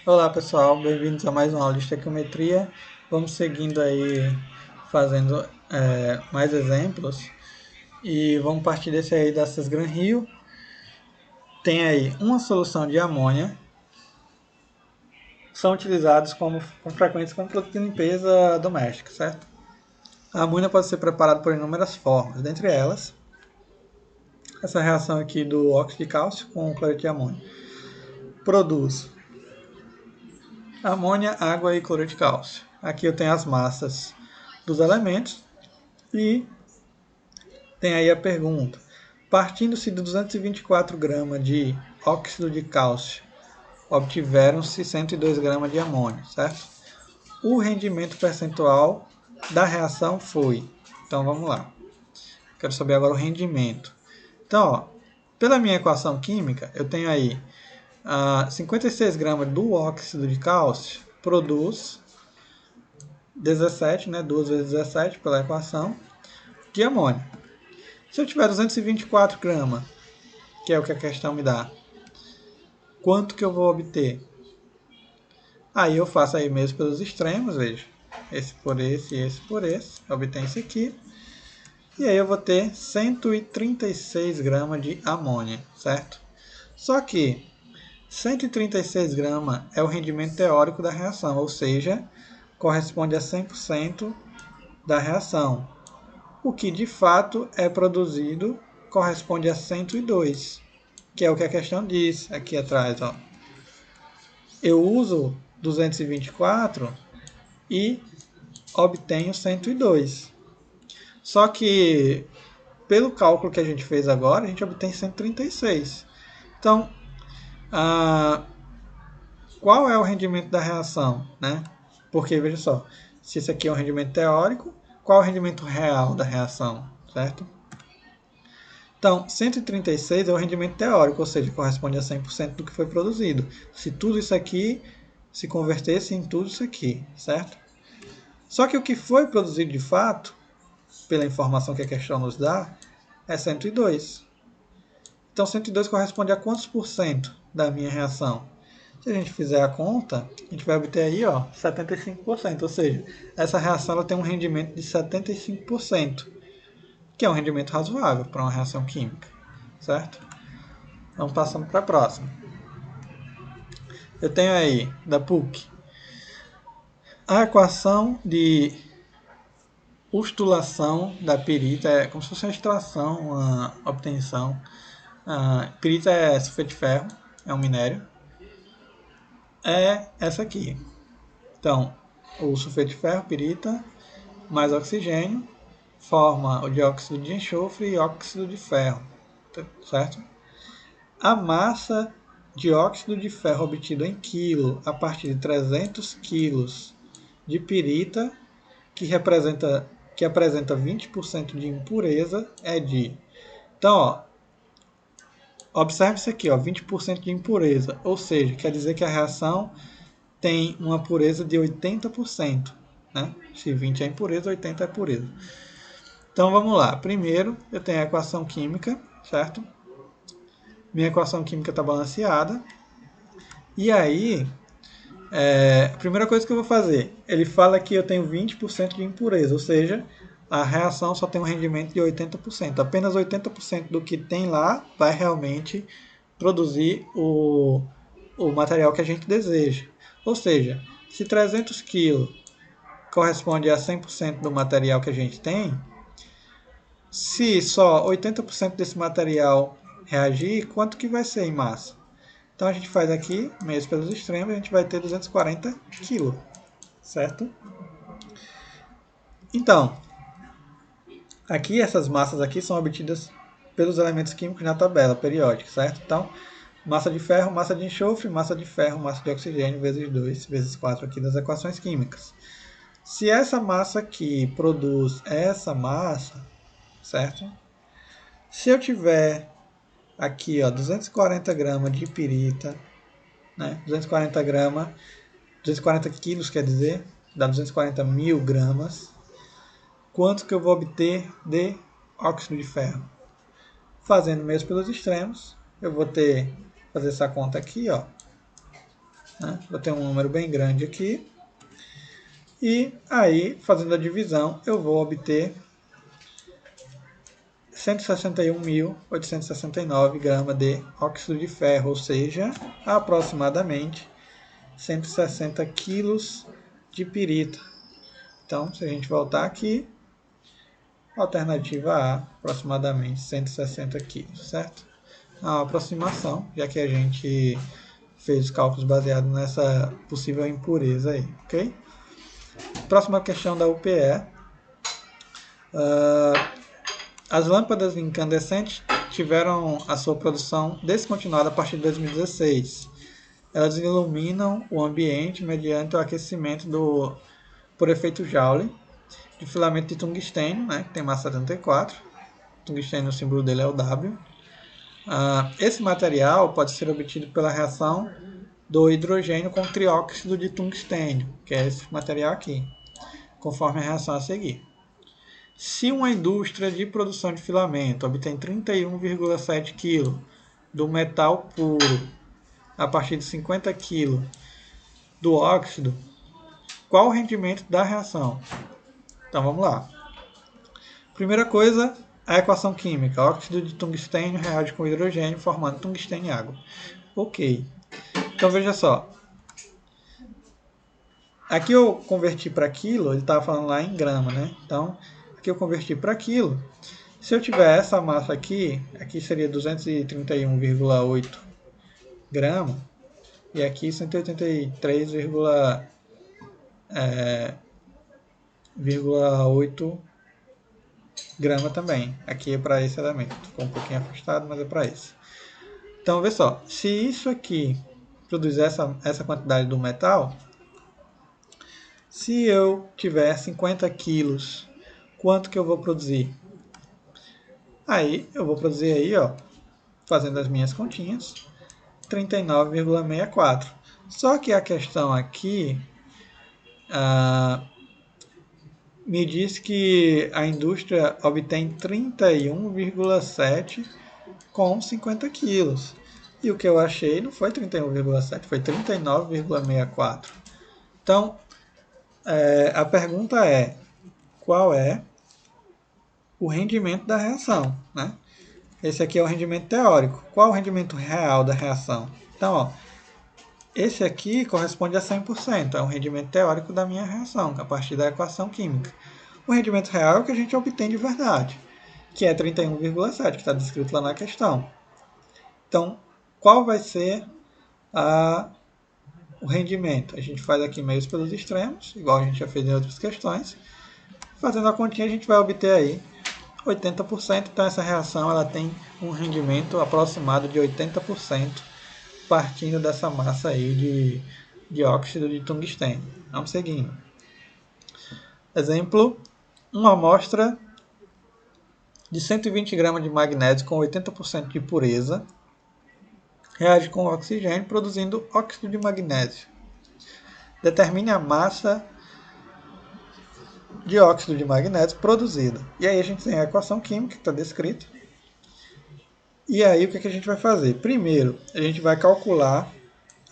Olá pessoal, bem-vindos a mais uma aula de estequiometria. Vamos seguindo aí fazendo mais exemplos e vamos partir desse aí da Sesgran Rio. Tem aí uma solução de amônia, são utilizados com frequência como produto de limpeza doméstica, certo? A amônia pode ser preparada por inúmeras formas, dentre elas essa reação aqui do óxido de cálcio com cloreto de amônio. Produz amônia, água e cloreto de cálcio. Aqui eu tenho as massas dos elementos e tem aí a pergunta. Partindo-se de 224 gramas de óxido de cálcio, obtiveram-se 102 gramas de amônio, certo? O rendimento percentual da reação foi... Então vamos lá. Quero saber agora o rendimento. Então, ó, pela minha equação química, eu tenho aí 56 gramas do óxido de cálcio produz 17, né, 2 vezes 17 pela equação, de amônio. Se eu tiver 224 gramas, que é o que a questão me dá, quanto que eu vou obter? Aí eu faço aí mesmo pelos extremos, veja. Esse por esse e esse por esse. Obtém isso aqui. E aí eu vou ter 136 gramas de amônia, certo? Só que 136 gramas é o rendimento teórico da reação, ou seja, corresponde a 100% da reação. O que de fato é produzido corresponde a 102, que é o que a questão diz aqui atrás, ó. Eu uso 224 e obtenho 102. Só que, pelo cálculo que a gente fez agora, a gente obtém 136. Então, qual é o rendimento da reação, né? Porque, veja só, se esse aqui é um rendimento teórico, qual é o rendimento real da reação, certo? Então, 136 é o rendimento teórico, ou seja, corresponde a 100% do que foi produzido. Se tudo isso aqui se convertesse em tudo isso aqui, certo? Só que o que foi produzido de fato, pela informação que a questão nos dá, é 102. Então, 102 corresponde a quantos por cento da minha reação? Se a gente fizer a conta, a gente vai obter aí, ó, 75%. Ou seja, essa reação ela tem um rendimento de 75%, que é um rendimento razoável para uma reação química, certo? Vamos passando para a próxima. Eu tenho aí, da PUC, a equação de ustulação da pirita, é como se fosse uma extração, uma obtenção. Pirita é sulfeto de ferro, é um minério. É essa aqui. Então, o sulfeto de ferro, pirita, mais oxigênio, forma o dióxido de enxofre e óxido de ferro, certo? A massa de óxido de ferro obtido em quilo a partir de 300 quilos de pirita, que apresenta 20% de impureza, é de... Então, ó, observe isso aqui, ó, 20% de impureza, ou seja, quer dizer que a reação tem uma pureza de 80%. Né? Se 20 é impureza, 80 é pureza. Então vamos lá. Primeiro eu tenho a equação química, certo? Minha equação química está balanceada. E aí, a primeira coisa que eu vou fazer, ele fala que eu tenho 20% de impureza, ou seja, a reação só tem um rendimento de 80%. Apenas 80% do que tem lá vai realmente produzir o material que a gente deseja. Ou seja, se 300 kg corresponde a 100% do material que a gente tem, se só 80% desse material reagir, quanto que vai ser em massa? Então a gente faz aqui, mesmo pelos extremos, a gente vai ter 240 kg, certo? Então, aqui essas massas aqui são obtidas pelos elementos químicos na tabela periódica, certo? Então, massa de ferro, massa de enxofre, massa de ferro, massa de oxigênio, vezes 2, vezes 4 aqui das equações químicas. Se essa massa aqui produz essa massa, certo? Se eu tiver aqui, ó, 240 gramas de pirita, né? 240 gramas, 240 quilos, quer dizer, dá 240 mil gramas. Quanto que eu vou obter de óxido de ferro? Fazendo mesmo pelos extremos, eu vou ter, fazer essa conta aqui, ó. né? Vou ter um número bem grande aqui. E aí, fazendo a divisão, eu vou obter 161.869 gramas de óxido de ferro, ou seja, aproximadamente 160 quilos de pirita. Então, se a gente voltar aqui, alternativa A, aproximadamente 160 quilos, certo? É uma aproximação, já que a gente fez os cálculos baseados nessa possível impureza aí, ok? Próxima questão da UPE. As lâmpadas incandescentes tiveram a sua produção descontinuada a partir de 2016. Elas iluminam o ambiente mediante o aquecimento por efeito Joule de filamento de tungstênio, né, que tem massa 74. O tungstênio, o símbolo dele é o W. Esse material pode ser obtido pela reação do hidrogênio com trióxido de tungstênio, que é esse material aqui, conforme a reação a seguir. Se uma indústria de produção de filamento obtém 31,7 kg do metal puro a partir de 50 kg do óxido, qual o rendimento da reação? Então vamos lá. Primeira coisa, a equação química. Óxido de tungstênio reage com hidrogênio, formando tungstênio e água. Ok. Então veja só. Aqui eu converti para quilo, ele estava falando lá em grama, né? Então, aqui eu converti para quilo. Se eu tiver essa massa aqui seria 231,8 gramas, e aqui 183,8 gramas também. Aqui é para esse elemento. Ficou um pouquinho afastado, mas é para esse. Então, vê só. Se isso aqui produzir essa quantidade do metal, se eu tiver 50 quilos, quanto que eu vou produzir? Aí, eu vou produzir aí, ó, fazendo as minhas continhas, 39,64. Só que a questão aqui me diz que a indústria obtém 31,7 com 50 quilos. E o que eu achei não foi 31,7, foi 39,64. Então, a pergunta é, qual é o rendimento da reação, né? Esse aqui é o rendimento teórico. Qual é o rendimento real da reação? Então, ó, esse aqui corresponde a 100%, é o rendimento teórico da minha reação, a partir da equação química. O rendimento real é o que a gente obtém de verdade, que é 31,7, que está descrito lá na questão. Então, qual vai ser o rendimento? A gente faz aqui meios pelos extremos, igual a gente já fez em outras questões. Fazendo a continha, a gente vai obter aí 80%. Então, essa reação ela tem um rendimento aproximado de 80%, partindo dessa massa aí de óxido de tungstênio. Vamos seguindo. Exemplo, uma amostra de 120 gramas de magnésio com 80% de pureza reage com oxigênio, produzindo óxido de magnésio. Determine a massa de óxido de magnésio produzida. E aí a gente tem a equação química que está descrita. E aí o que a gente vai fazer? Primeiro, a gente vai calcular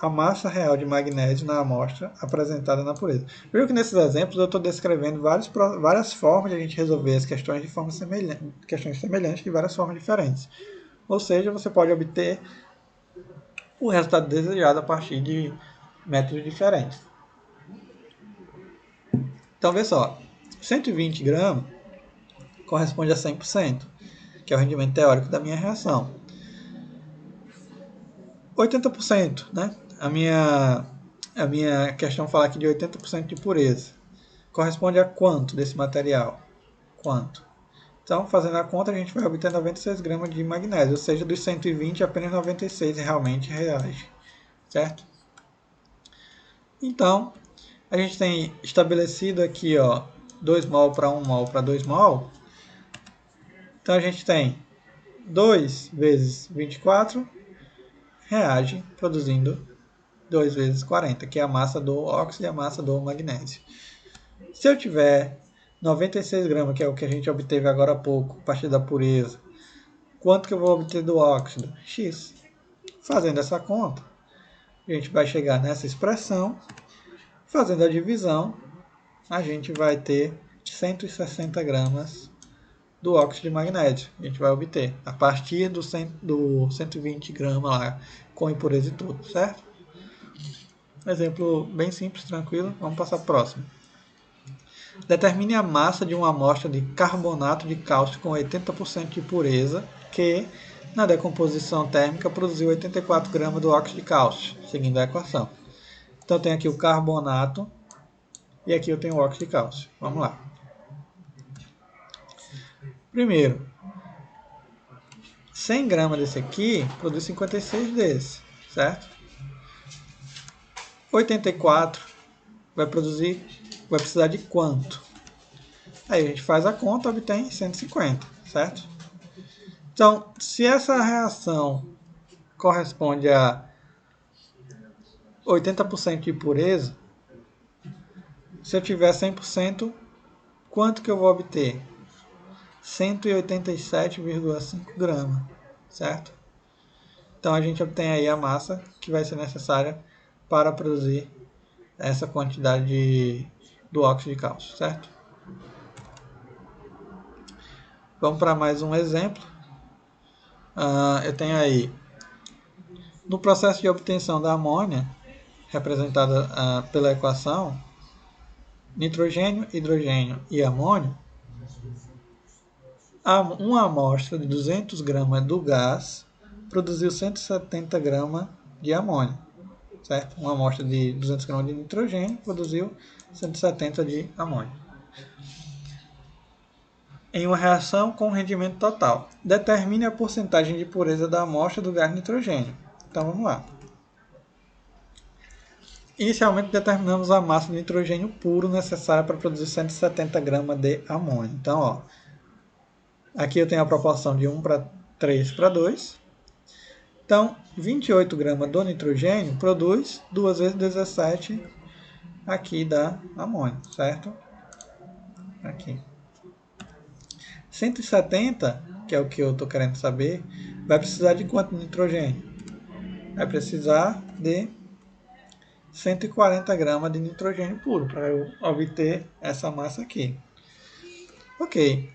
a massa real de magnésio na amostra apresentada na pureza. Viu que nesses exemplos eu estou descrevendo várias formas de a gente resolver as questões de forma semelhante, questões semelhantes de várias formas diferentes. Ou seja, você pode obter o resultado desejado a partir de métodos diferentes. Então, vê só, 120 gramas corresponde a 100%, que é o rendimento teórico da minha reação. 80%, né? A minha questão fala aqui de 80% de pureza. Corresponde a quanto desse material? Quanto? Então, fazendo a conta, a gente vai obter 96 gramas de magnésio, ou seja, dos 120, apenas 96 realmente reage, certo? Então, a gente tem estabelecido aqui, ó, 2 mol para 1 mol para 2 mol. Então, a gente tem 2 vezes 24 reage produzindo 2 vezes 40, que é a massa do óxido e a massa do magnésio. Se eu tiver 96 gramas, que é o que a gente obteve agora há pouco, a partir da pureza, quanto que eu vou obter do óxido? X. Fazendo essa conta, a gente vai chegar nessa expressão. Fazendo a divisão, a gente vai ter 160 gramas do óxido de magnésio. A gente vai obter a partir do 120 gramas lá, com impureza e tudo, certo? Exemplo bem simples, tranquilo. Vamos passar para o próximo. Determine a massa de uma amostra de carbonato de cálcio com 80% de pureza que, na decomposição térmica, produziu 84 gramas do óxido de cálcio, seguindo a equação. Então, tem aqui o carbonato e aqui eu tenho o óxido de cálcio. Vamos lá. Primeiro, 100 gramas desse aqui produz 56 desse, certo? 84 vai precisar de quanto? Aí a gente faz a conta e obtém 150, certo? Então, se essa reação corresponde a 80% de pureza, se eu tiver 100%, quanto que eu vou obter? 187,5 gramas, certo? Então a gente obtém aí a massa que vai ser necessária para produzir essa quantidade do óxido de cálcio, certo? Vamos para mais um exemplo. Eu tenho aí, no processo de obtenção da amônia, representada pela equação, nitrogênio, hidrogênio e amônio, uma amostra de 200 gramas do gás produziu 170 gramas de amônio, certo? Uma amostra de 200 gramas de nitrogênio produziu 170 de amônio. Em uma reação com rendimento total, determine a porcentagem de pureza da amostra do gás nitrogênio. Então vamos lá. Inicialmente determinamos a massa de nitrogênio puro necessária para produzir 170 gramas de amônio. Então, ó, aqui eu tenho a proporção de 1 para 3 para 2. Então, 28 gramas do nitrogênio produz 2 vezes 17 aqui da amônio, certo? Aqui. 170, que é o que eu estou querendo saber, vai precisar de quanto de nitrogênio? Vai precisar de 140 gramas de nitrogênio puro para eu obter essa massa aqui. Ok.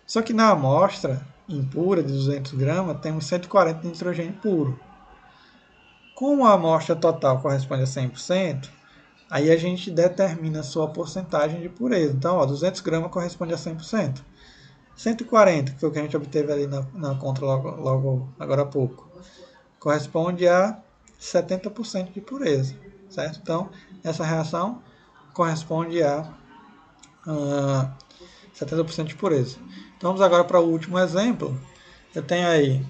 Só que na amostra impura de 200 gramas temos 140 de nitrogênio puro. Como a amostra total corresponde a 100%, aí a gente determina a sua porcentagem de pureza. Então, ó, 200 gramas corresponde a 100%. 140, que foi o que a gente obteve ali na conta logo agora há pouco, corresponde a 70% de pureza, certo? Então, essa reação corresponde a 70% de pureza. Então, vamos agora para o último exemplo. Eu tenho aí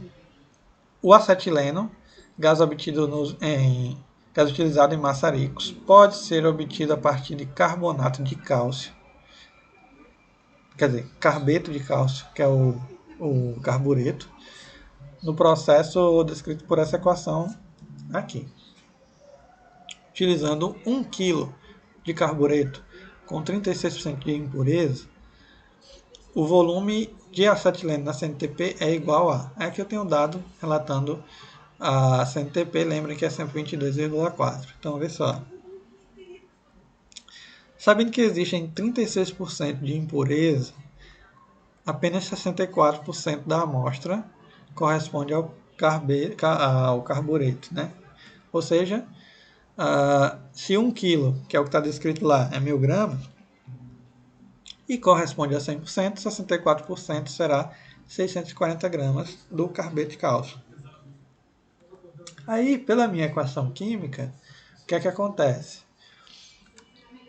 o acetileno, gás utilizado em maçaricos, pode ser obtido a partir de carbonato de cálcio, quer dizer, carbeto de cálcio, que é o carbureto, no processo descrito por essa equação aqui. Utilizando 1 kg de carbureto com 36% de impureza, o volume de acetileno na CNTP é igual a... Aqui eu tenho um dado relatando a CNTP, lembrem que é 122,4. Então, vê só. Sabendo que existem 36% de impureza, apenas 64% da amostra corresponde ao carbureto, né? Ou seja, se 1 kg, que é o que está descrito lá, é 1000 gramas, e corresponde a 100%, 64% será 640 gramas do carbeto de cálcio. Aí, pela minha equação química, o que é que acontece?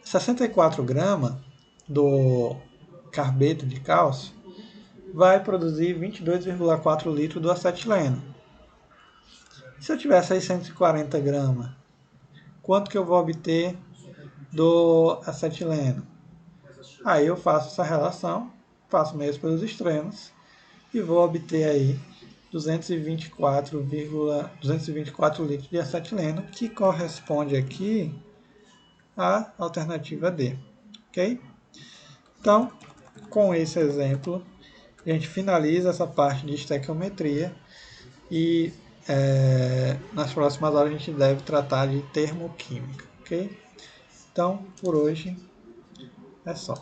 64 gramas do carbeto de cálcio vai produzir 22,4 litros do acetileno. Se eu tiver 640 gramas, quanto que eu vou obter do acetileno? Aí eu faço essa relação, faço meios pelos extremos e vou obter aí 224 litros de acetileno, que corresponde aqui à alternativa D. Ok? Então, com esse exemplo, a gente finaliza essa parte de estequiometria e nas próximas horas a gente deve tratar de termoquímica, ok? Então, por hoje é só.